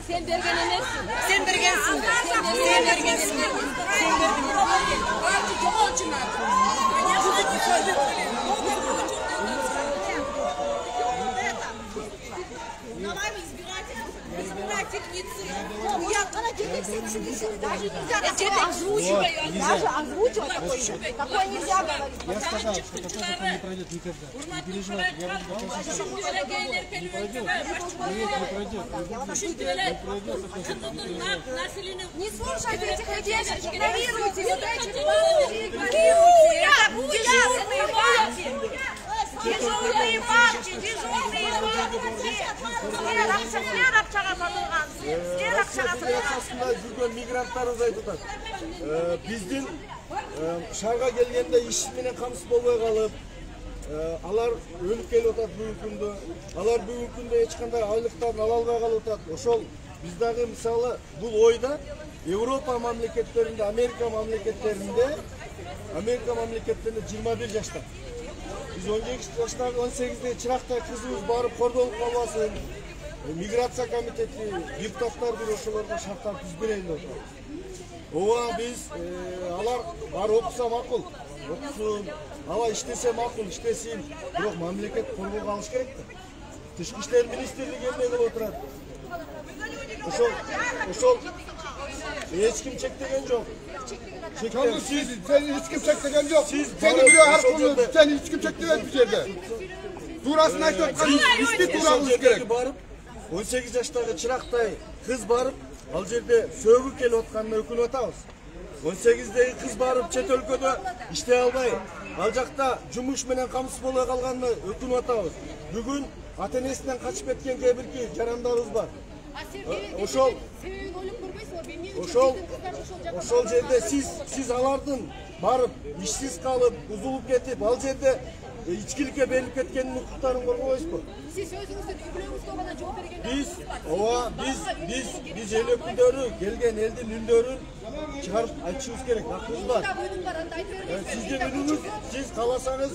Sen bergen emersin. Sen bergensin. Sen bergensin. Sen bergensin. Çok olçunlar. Даже озвучивать такое нельзя говорить. Я сказал, что такое не пройдет никогда. Не переживайте, я вам Не слушайте этих людей, игнорируйте, Дежурные бабки! Дежурные бабки! Дежурные бабки! Sizler akçağa satılgan. Sizler akçağa satılgan. Жүрген мигранттарыбыз айтып атат. Биздин шаарга келгенде иш менен камсыз болбой калып, алар өлүп келип атат бүгүнкү күндө. Алар бүгүнкү күндө эч кандай айлыктарын ала албай калып атат. Ошол биз дагы мисалы бул ойда Европа мамлекеттеринде, Америка мамлекеттеринде 21 жашта. Biz 17 yaşlar, 18'de Çırak'ta kızımız bağırıp kordolup kalmasın. Migrasyon komiteti, депутаттар bir oşularda şartlar düzgün oldu. Ova biz alar var okusa makul, okusun, ama iştese makul, iştesin. Yok memleket korku kalış gerekti. Dışkı İşler Ministerliği gelmeye oturar. Oşol hiç kim çektiğin yok. Kanka sen hiç kim çektiğin yok. Seni biliyor her konu. Sen hiç kim çektiğin bir yerde. Durasını aytıp isti duramız gerek. 18 yaştagi Çıraktay kız barıp al jerde söөгү келип атканына өкүнүп атабыз. 18'degi kız barıp чет өлкөдө иштей албай, ал жакта жумуш менен камсыз боло калганына өкүнүп атабыз. Бүгүн ата-энесинен качып кеткен кээ-бирки жарандарыбыз бар. Ошол жерде siz алардын барып ишсиз калып, узулуп кетип, ал жерде içkilikке берилип кеткендин укуктарын коргобойсузбу? Siz özünüzün ücretinizi bana cevap verin. Biz el öpüldörü, gelgen eldin ündörün çıkarıp açışımız gerek. Hakkımız var. Sizde ününüz, siz kalasanız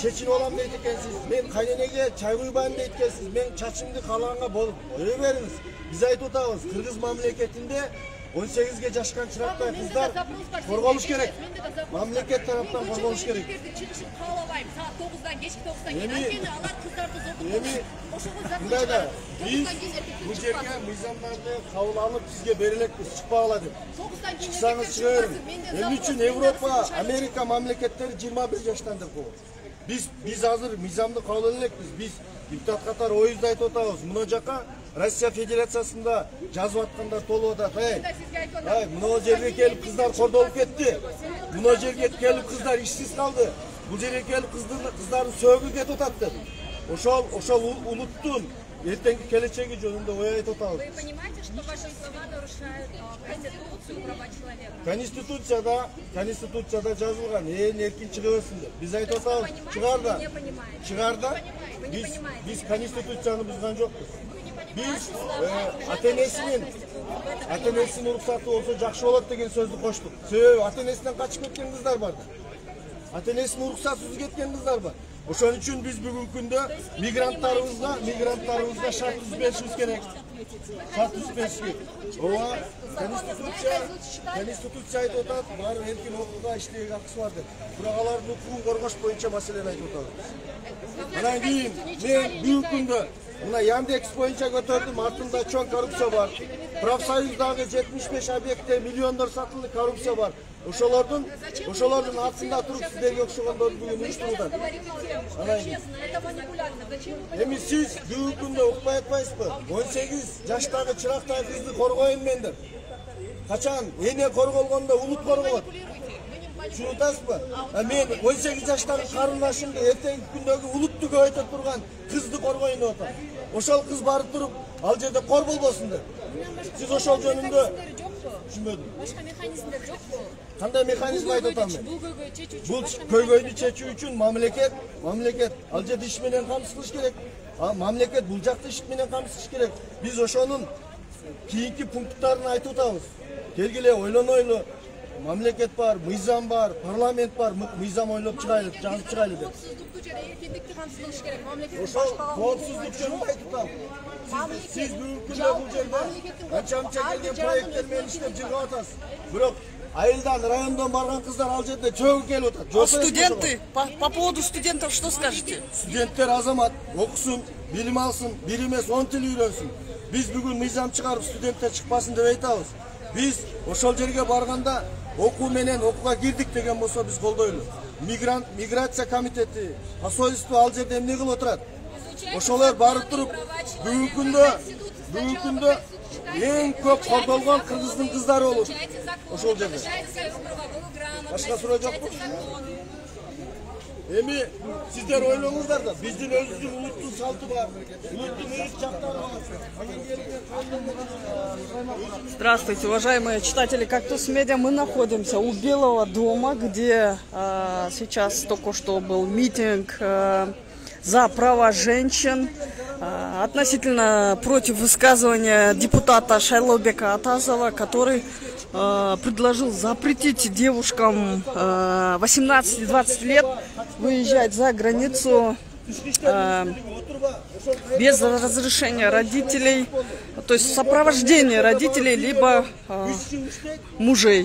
çeçin olan deyip ekensiz. Ben kaynenege çay kuybayım deyip ekensiz. Ben çaçımdı kalağına bol. Öyle veriniz. Biz ait otağız. Kırgız memleketinde 18'ge yaşkan çıraktay kızlar korkuluş gerek. Memleket taraftan korkuluş gerek. Saat 9'dan geçik 9'dan giderken Allah kızlardı Bunda da biz bu жерге мыйзамдарды кабыл алып сизге берилекпиz, чыкпагыла деп. Чыксаңыз чыгырың. Эмне үчүн Европа, Америка мамлекеттери 21 жаштан деп коет. Biz азыр мыйзамды кабыл элекпиз. Biz депутат катары оюбузду айтып атабыз. Мына жака Россия Федерациясында жазып аткандар толуп атат. Мына жерге келип кыздар кордолуп кетти. Мына жерге келип кыздар ишсиз калды. Bu жерге келип кыздардын сөөгү кетип атат деп. Ошол улуттун эртеңки келечеги жөнүндө ой айтып атабыз. Вы понимаете, что ваши слова нарушают Конституцию, права человека? Конституцияда жазылган, эркин чыга берсин деп. Биз айтып атабыз, чыгарда. Биз Конституцияны бузган жокпуз. Биз ата-энесинин уруксаты болсо жакшы болот деген сөздү коштук. Себеби ата-энесинен качып кеткен кыздар бар. Ата-энесинин уруксатсыз кеткен кыздар бар. Ошон үчүн биз бүгүнкү күндө мигранттарыбызга шарт түзбешибиз керек. Шарт түзбешибиз керек. Ооба, Конституция айтып атат, баары эркин окууга иштеги акысы бар деп. Бирок алардын укугун коргош боюнча маселени айтып атабыз. Анан кийин мен бүгүнкү күндө мына Яндекс боюнча көтөрдүм, артында чоң коррупция бар. Профсоюздагы 75 объектте миллиондор сатылды, коррупция бар. Ошолордун артында туруп сиздерге окшогондорду бүгүн уюштурулат. Эми сиз бүгүнкү күндө укпай атпайсызбы? 18 жаштагы чырактагы кызды коргойм мен деп. Качан эне корголгондо улут корголот. Түшүнүп атасызбы? Мен 18 жаштагы карындашымды эртеңки күндөгү улутту көбөйтүп турган кызды коргойм деп атам. Ошол кыз барып туруп, ал жерде кор болбосун деп. Сиз ошол жөнүндө түшүнбөдүм. Башка механизмдер жокпу? Кандай механизм айтып атам мен? Бул көйгөйдү чечүү үчүн мамлекет ал жерде иш менен камсыз кылыш керек. Мамлекет бул жакта иш менен камсыз кылыш керек. Биз ошонун кийинки пункттарын айтып атабыз. Келгиле ойлонойлу. Мамлекет бар, мыйзам бар, парламент бар, мыйзам ойлоп чыгайлы, жазып чыгайлы деп. жерде эркиндикти камсыз кылыш керек. Мамлекеттин Ошол коопсуздук жөнүндө айтып атам. Siz бүгүнкү күндө бул жерде канча келген проекттер менен иштеп жүрүп атасыз. Бирок айылдан, райондон барган кыздар ал жерде чөгүп келип атат. А студенты? По поводу студентов что скажете? Студенттер азамат окусун, билим алсын, бир эмес 10 тил үйрөнсүн. Биз бүгүн мыйзам чыгарып студенттер чыкпасын деп айтабыз. Биз ошол жерге барганда окуу менен окууга кирдик деген болсо биз колдойлу. Миграция комитети, посольство ал жерде эмне кылып отурат? Ошолор барып туруп бүгүнкү күндө эң көп колдолгон кыргыздын кыздары болот. Ошол жерде. Башка суроо жокпу? Эми сиздер ойлоңуздар да, биздин өзүбүздүн улуттун салты бар. Улуттун өз жактары бар. Здравствуйте, уважаемые читатели «Кактус Медиа». Мы находимся у Белого дома, где сейчас только что был митинг за права женщин, относительно против высказывания депутата Шайлообека Атазова, который предложил запретить девушкам 18-20 лет выезжать за границу без разрешения родителей, то есть сопровождение родителей либо мужей.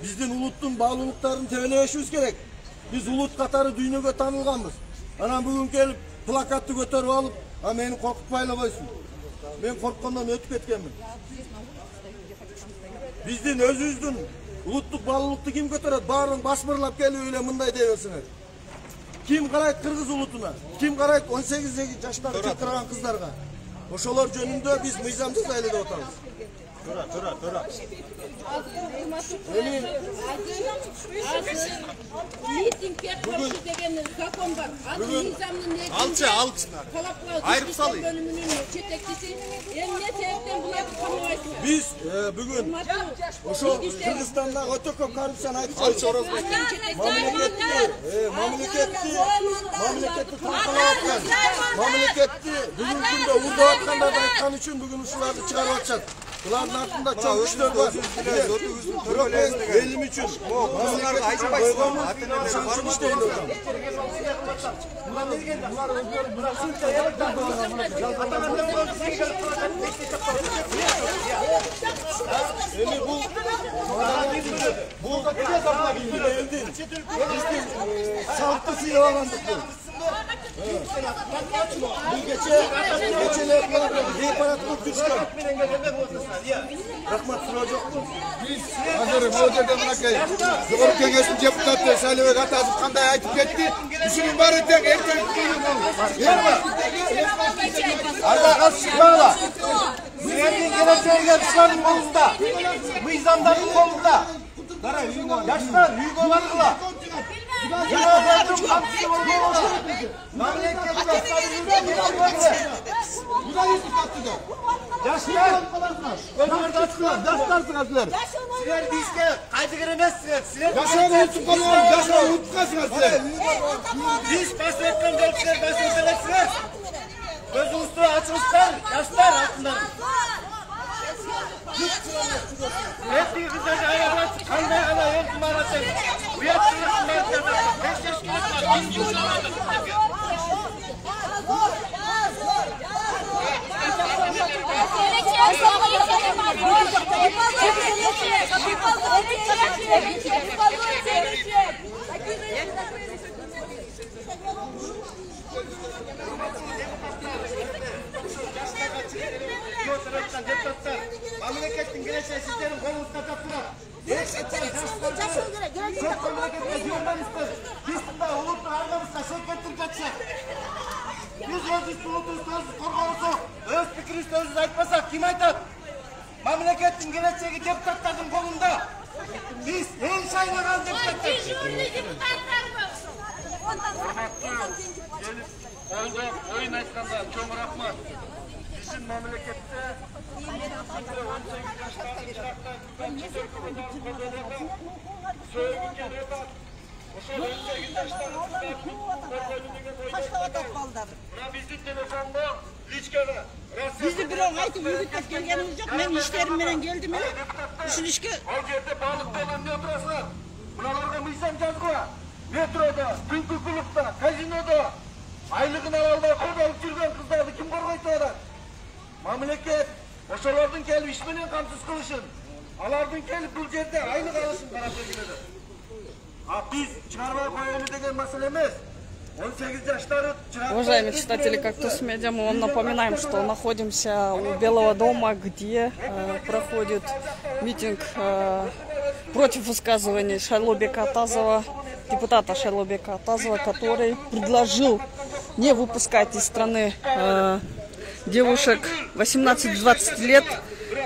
Биздин улуттун баалуулуктарын тебелешибиз керек. Биз улут катары дүйнөгө таанылганбыз. Анан бүгүн келип плакатты көтөрүп алып, "А мени коркутпайлы койсун. Мен корккондон өтүп кеткенмин." Биздин өзүбүздүн улуттук баалуулукту ким көтөрөт? Баарын басмырлап келип эле мындай дей берсиңер. Ким карайт кыргыз улутуна? Ким карайт 18 жаштагы чакырган кыздарга? Ошолор жөнүндө биз мыйзам жасайлы деп атабыз. Туура. Митингге каршы деген закон бар. Ал мыйзамдын негизинде Айрып салый. Жетекчиси эмне себептен буларды камабайсыңар? Биз бүгүн ошол Кыргызстандагы өтө көп коррупцияны айтып коюп мамлекетти талкалап аткан, мамлекетти бүгүнкү күндө урдап аткандарды айткан үчүн бүгүн ушуларды чыгарып атышат. Булардын артында чоң күчтөр бар. Бирок элим үчүн мамлекетти айтпайсыңар. Ошон үчүн иштейм деп атам. Эми бул элдин салтты сыйлагандык бул. Бул кечелер репарат кылып жүрүшкөн. Рахмат, суроо жокпу? Биз азыр бул жерде мынакей Жогорку Кеңештин депутаты Шайлообек Атазов кандай айтып кетти? Ушунун баары тең эркек Арда калып чыкпагыла. Силердин келечеги ушулардын колунда. Мыйзамдардын колунда. Жаштар үйгө баргыла. Силер бизге кайдыгер эмессиңер. Силер биз басып өткөн жолдор басып өтөлөсүңөр. Көзүңүздү ачыңыздар, жаштар алтындар. Эти кыздарды аябап кандай гана элдин барасың. Уяттылыктын баарын 5 жашка Mamlakettin geleceği sizlerin kolunuzda tatlılar. Çok memlekette güvenmemizdir. Biz de ulutlu hargamızda şirkettir kaçsak. Biz özüstü ulutuz korkuyorsa, öz fikrinizi özünüz aytmasak kim aytat? Mamlakettin geleceği deputatların kolunda. Biz en saylanan deputatlar. Önce oyun açkanda çok rahmat. Bizim memlekette 18 Bizi bir on aytып үйгүтүп келгенimiz жок. Men иштерим менен келдим эле. Ушул ишке Ал жерде балык менен эмне отурасыңар? Mınalarga mıysan жазгыла. Metroda, түнкү клубда, казинода айлыгын ала албай кодолуп жүргөн кыздарды ким коргойт атат? Мамлекет ошолордун келип иш менен камсыз кылышын. Алардын келип бул жерде айлык алышын карап келеді. А биз чыгарбай коелу деген маселе эмес. 18 жаштары Уважаемые читатели «Кактус Медиа», мы вам напоминаем, что находимся у Белого дома, где проходит митинг против высказываний Шайлообека Атазова, депутата Шайлообека Атазова, который предложил не выпускать из страны девушек 18-20 лет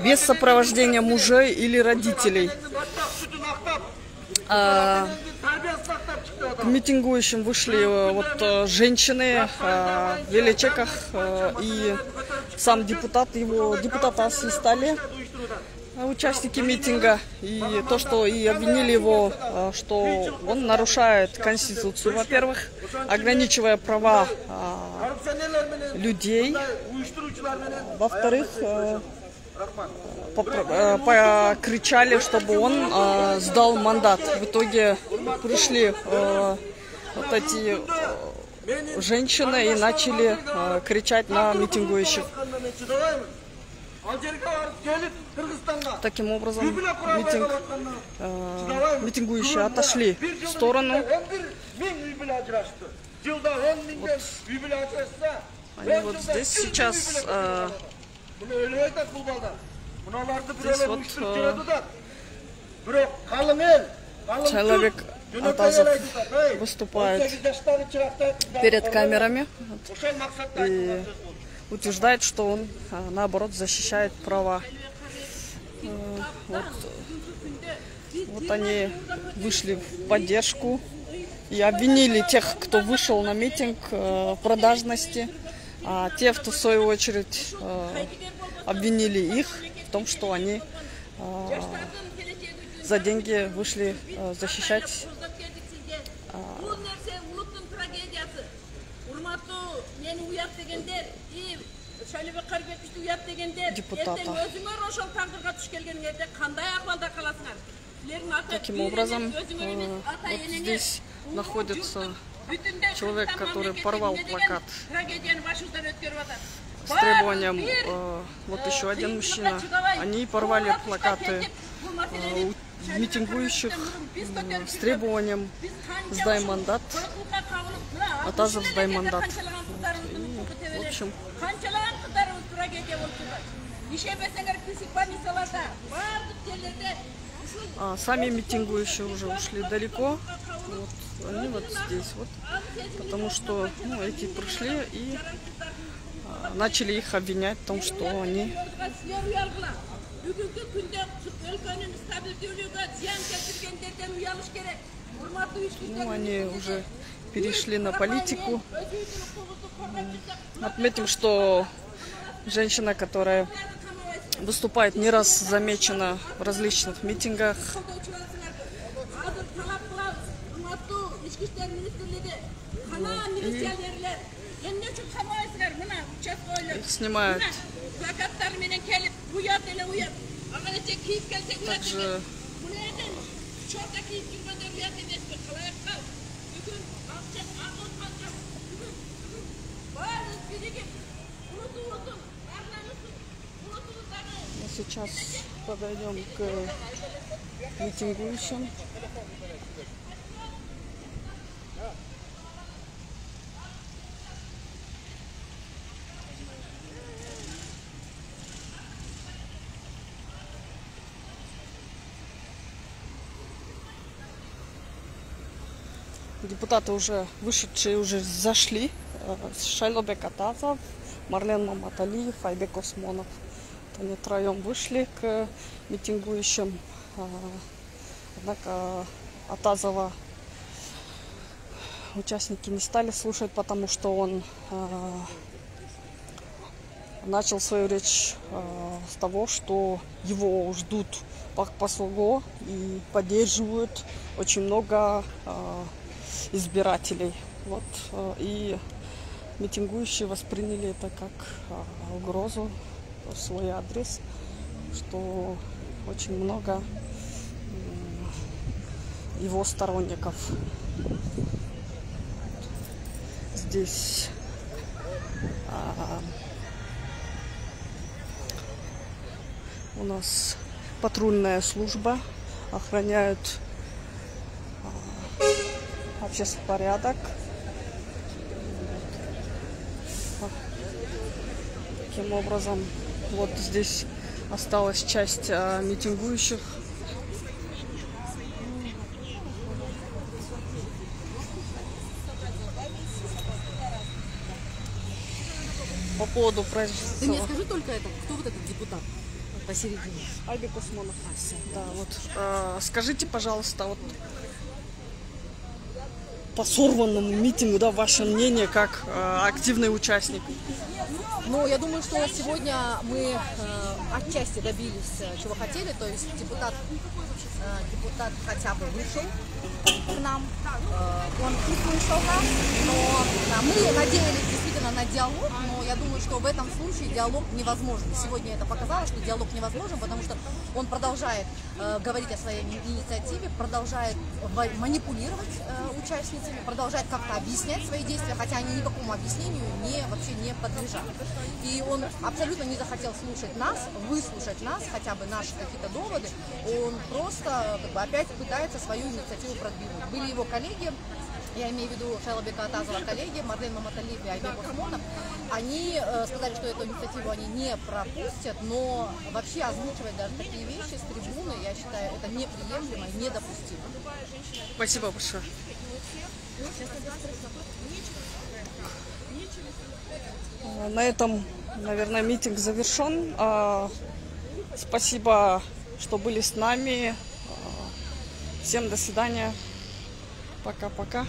без сопровождения мужей или родителей. К митингующим вышли вот женщины в величеках и сам депутат, его депутата освистали участники митинга, и то, что и обвинили его, что он нарушает Конституцию, во-первых, ограничивая права людей, во-вторых, покричали, чтобы он сдал мандат. В итоге пришли вот эти женщины и начали кричать на митингующих. Таким образом, митингующие отошли в сторону. Вот. Они вот здесь сейчас. Здесь вот Шайлообек Атазов выступает перед камерами и утверждает, что он, наоборот, защищает права. Вот они вышли в поддержку и обвинили тех, кто вышел на митинг, в продажности, а те, в свою очередь, обвинили их в том, что они за деньги вышли защищать депутата. Таким образом, вот здесь находится человек, который порвал плакат с требованием, вот еще один мужчина, они порвали плакаты митингующих с требованием «Сдай мандат», Атазов «Сдай мандат». И, в общем, сами митингующие уже ушли далеко. Вот, они вот здесь вот, потому что эти пришли и начали их обвинять в том, что они они уже перешли на политику. Отметим, что женщина, которая выступает, не раз замечена в различных митингах. Их снимают. Также сейчас подойдем к митингующим. Депутаты уже вышедшие уже зашли. Шайлообек Атазов, Марлен Маматалиев, Айбек Осмонов. Они втроем вышли к митингующим. Однако Атазова участники не стали слушать, потому что он начал свою речь с того, что его ждут Пакпасого и поддерживают очень много избирателей. Вот, и митингующие восприняли это как угрозу в свой адрес, что очень много его сторонников. Здесь у нас патрульная служба, охраняют общественный порядок. Таким образом, вот здесь осталась часть митингующих. По поводу правительства. Ты мне скажи только это, кто вот этот депутат посередине? Айбек Усманов. Да, вот. Скажите, пожалуйста, вот по сорванному митингу, да, ваше мнение как активный участник? Ну, я думаю, что сегодня мы отчасти добились, чего хотели, то есть депутат хотя бы вышел к нам, он услышал нас, но мы надеялись действительно на диалог, но я думаю, что в этом случае диалог невозможен. Сегодня это показало, что диалог невозможен, потому что он продолжает говорить о своей инициативе, продолжает манипулировать участницами, продолжает как-то объяснять свои действия, хотя они никакому объяснению вообще не подлежат. И он абсолютно не захотел слушать нас, выслушать нас, хотя бы наши какие-то доводы. Он просто опять пытается свою инициативу продвинуть. Были его коллеги, я имею в виду Шайлобека Атазова коллеги, Марлен Маматалиев и Айбек Усманов, они сказали, что эту инициативу они не пропустят, но вообще озвучивать даже такие вещи с трибуны, я считаю, это неприемлемо и недопустимо. Спасибо большое. На этом, наверное, митинг завершен. Спасибо, что были с нами. Всем до свидания. Пока-пока.